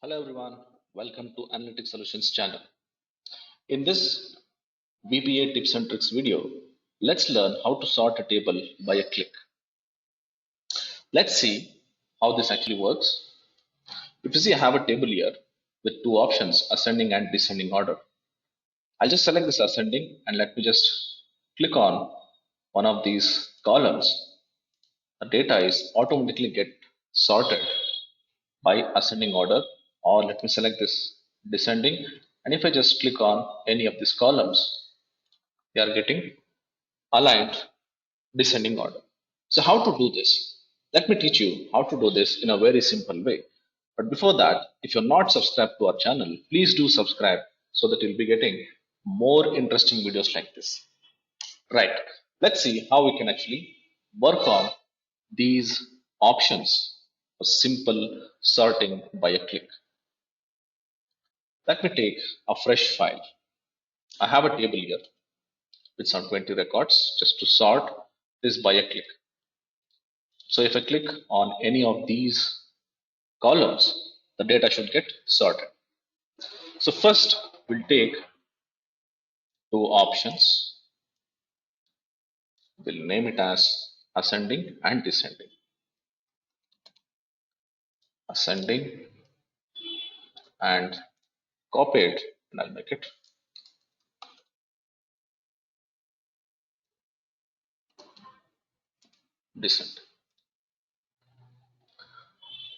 Hello everyone, welcome to Analytic Solutions channel. In this VBA tips and tricks video, let's learn how to sort a table by a click. Let's see how this actually works. If you see I have a table here with two options, ascending and descending order. I'll just select this ascending and let me just click on one of these columns. The data is automatically get sorted by ascending order, or let me select this descending, and if I just click on any of these columns they are getting aligned descending order. So how to do this? Let me teach you how to do this in a very simple way. But before that, if you're not subscribed to our channel, please do subscribe so that you'll be getting more interesting videos like this. Right. Let's see how we can actually work on these options for simple sorting by a click. Let me take a fresh file. I have a table here with some 20 records just to sort this by a click. So if I click on any of these columns, the data should get sorted. So first we'll take two options. We'll name it as ascending and descending. Ascending and copy it and I'll make it descending.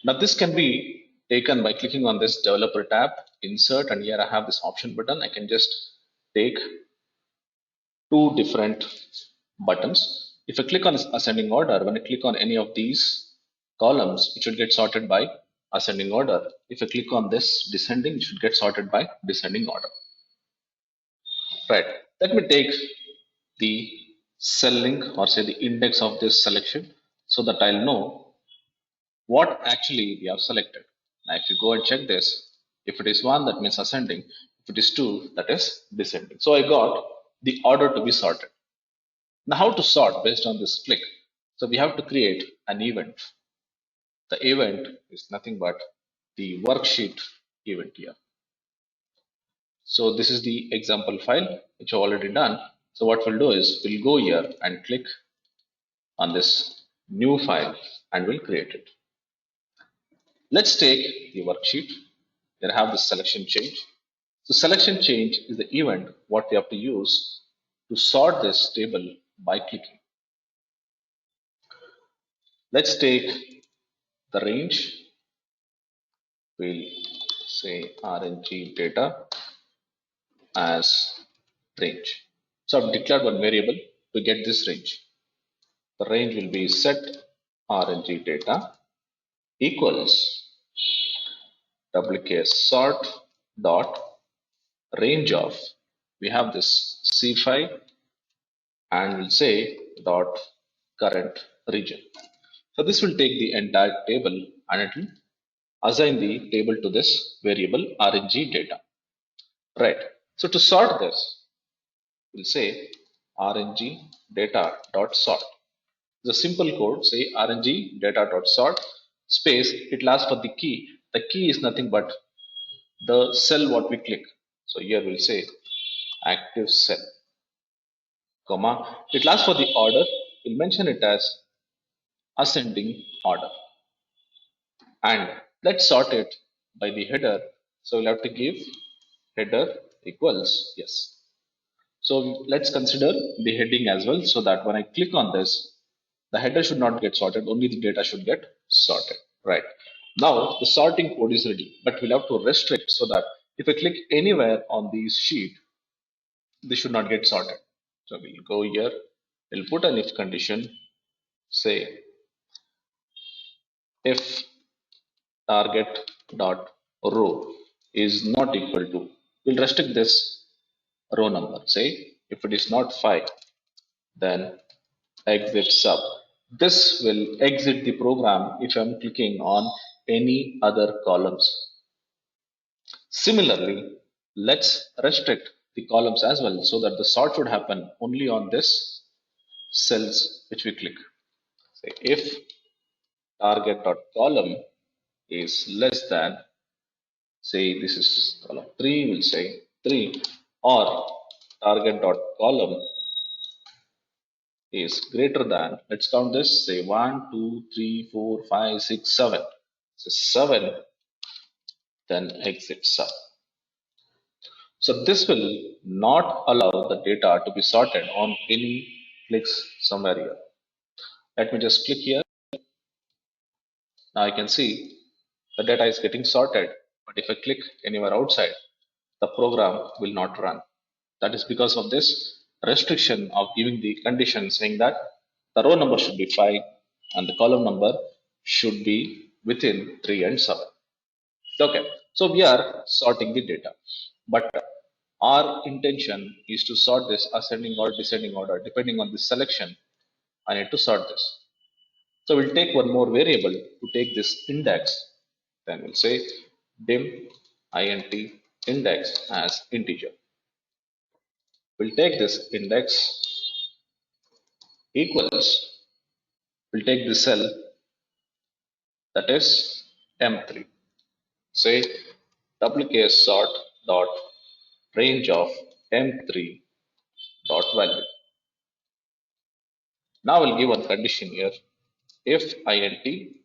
Now this can be taken by clicking on this developer tab, insert, and here I have this option button. I can just take two different buttons. If I click on ascending order, when I click on any of these columns, it should get sorted by ascending order. If I click on this descending, it should get sorted by descending order. Right. Let me take the cell link or say the index of this selection so that I'll know what actually we have selected. Now, if you go and check this, if it is 1, that means ascending. If it is 2, that is descending. So I got the order to be sorted. Now, how to sort based on this click? So we have to create an event. The event is nothing but the worksheet event here. So this is the example file which I've already done. So what we'll do is we'll go here and click on this new file and we'll create it. Let's take the worksheet. Here I have the selection change. So selection change is the event what we have to use to sort this table by clicking. Let's take the range. We'll say RNG data as range. So I've declared one variable to get this range. The range will be set RNG data equals WKS sort dot range of, we have this C5 and we'll say dot current region. So this will take the entire table and it will assign the table to this variable RNG data. Right. So to sort this, we'll say RNG data dot sort. The simple code say RNG data dot sort space, it will ask for the key. The key is nothing but the cell what we click. So here we'll say active cell, comma. It will ask for the order. We'll mention it as ascending order. And let's sort it by the header. So we'll have to give header equals yes. So let's consider the heading as well so that when I click on this, the header should not get sorted, only the data should get sorted. Right. Now the sorting code is ready, but we'll have to restrict so that if I click anywhere on this sheet, they should not get sorted. So we'll go here, we'll put an if condition, say if target dot row is not equal to, we'll restrict this row number. Say if it is not 5, then exit sub. This will exit the program if I'm clicking on any other columns. Similarly, let's restrict the columns as well so that the sort should happen only on this cells which we click. Say if target dot column is less than say this is column 3, we'll say 3, or target dot column is greater than, let's count this, say 1, 2, 3, 4, 5, 6, 7. So 7, then exit sub. So this will not allow the data to be sorted on any clicks somewhere here. Let me just click here. Now I can see the data is getting sorted, but if I click anywhere outside, the program will not run. That is because of this restriction of giving the condition saying that the row number should be 5 and the column number should be within 3 and 7. Okay, so we are sorting the data, but our intention is to sort this ascending or descending order depending on the selection. I need to sort this. So we'll take one more variable to take this index. Then we'll say dim int index as integer. We'll take this index equals, we'll take the cell that is M3. Say wks sort dot range of M3 dot value. Now we'll give one condition here. If int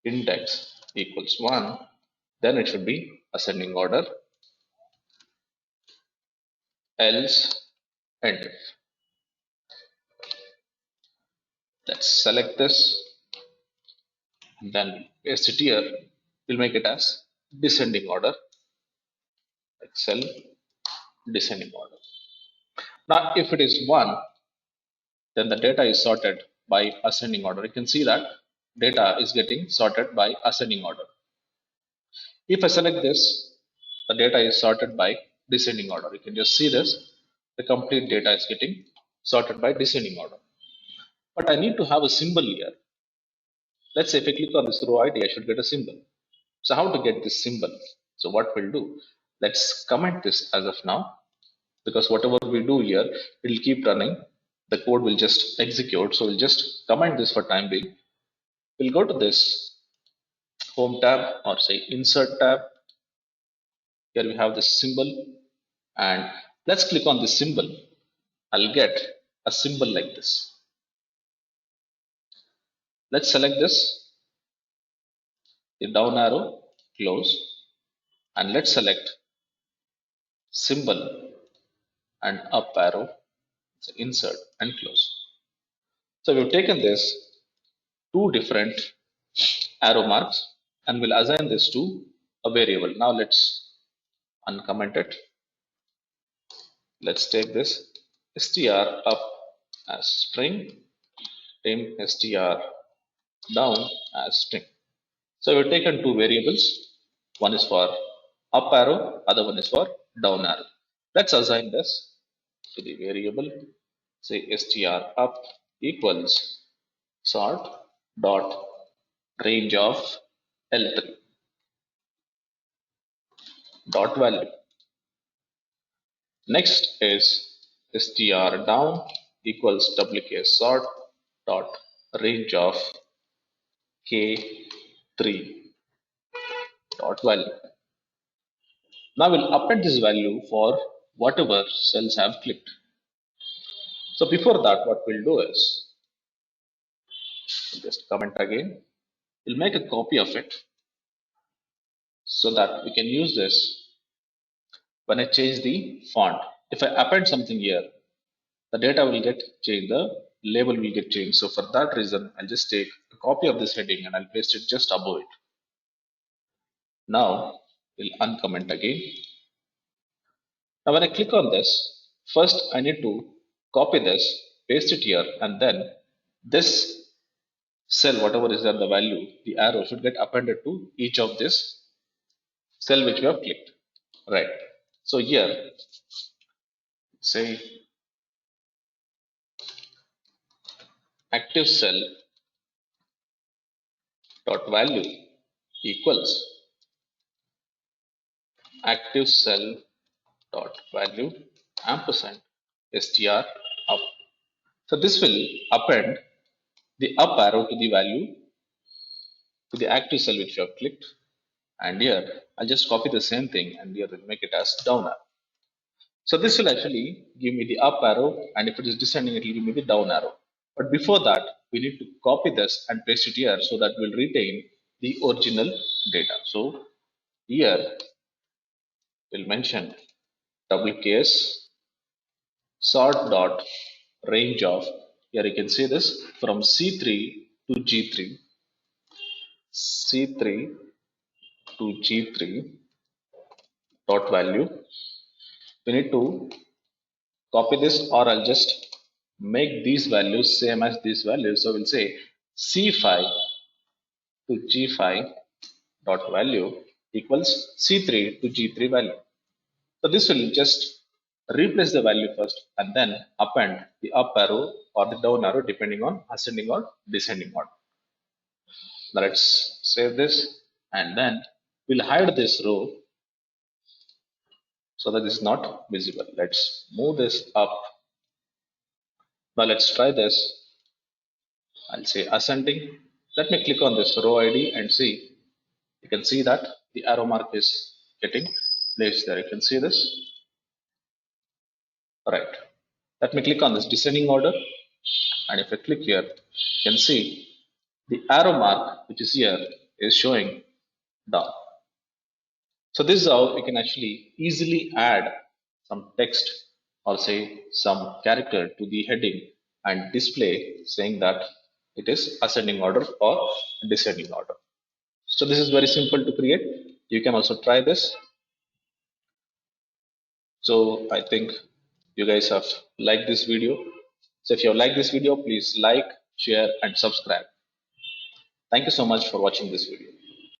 index equals 1, then it should be ascending order, else end. Let's select this, and then paste it here. We'll make it as descending order, like cell descending order. Now, if it is 1, then the data is sorted by ascending order. You can see that data is getting sorted by ascending order. If I select this, the data is sorted by descending order. You can just see this. The complete data is getting sorted by descending order. But I need to have a symbol here. Let's say if I click on this row ID, I should get a symbol. So how to get this symbol? So what we'll do, let's comment this as of now, because whatever we do here, it will keep running. The code will just execute. So we'll just comment this for time being. We'll go to this home tab or say insert tab. Here we have this symbol, and let's click on this symbol. I'll get a symbol like this. Let's select this, the down arrow, close, and let's select symbol and up arrow, so insert and close. So we've taken this two different arrow marks and we'll assign this to a variable. Now let's uncomment it. Let's take this str up as string, dim str down as string. So we've taken two variables. One is for up arrow, other one is for down arrow. Let's assign this to the variable. Say str up equals sort dot range of L3 dot value. Next is str down equals wk sort dot range of k3 dot value. Now we'll append this value for whatever cells have clicked. So before that, what we'll do is we'll just comment again. We'll make a copy of it so that we can use this when I change the font. If I append something here, the data will get changed, the label will get changed. So for that reason, I'll just take a copy of this heading and I'll paste it just above it. Now we'll uncomment again. Now when I click on this, first I need to copy this, paste it here, and then this cell, whatever is there, the value, the arrow should get appended to each of this cell which we have clicked. Right. So here, say active cell dot value equals active cell dot value ampersand str up. So this will append the up arrow to the value to the active cell which you have clicked, and here I'll just copy the same thing and here we'll make it as down arrow. So this will actually give me the up arrow, and if it is descending, it will give me the down arrow. But before that, we need to copy this and paste it here so that we'll retain the original data. So here we'll mention WKS sort dot range of, here you can see this, from C3 to G3, C3 to G3 dot value. We need to copy this, or I'll just make these values same as these values. So we'll say C5 to G5 dot value equals C3 to G3 value. So this will just replace the value first and then append the up arrow or the down arrow depending on ascending or descending order. Now let's save this and then we'll hide this row so that it's not visible. Let's move this up. Now let's try this. I'll say ascending. Let me click on this row ID and see. You can see that the arrow mark is getting placed there. You can see this. Right. Let me click on this descending order, and if I click here, you can see the arrow mark which is here is showing down. So this is how you can actually easily add some text or say some character to the heading and display saying that it is ascending order or descending order. So this is very simple to create. You can also try this. So I think you guys have liked this video. So if you have liked this video, please like, share and subscribe. Thank you so much for watching this video.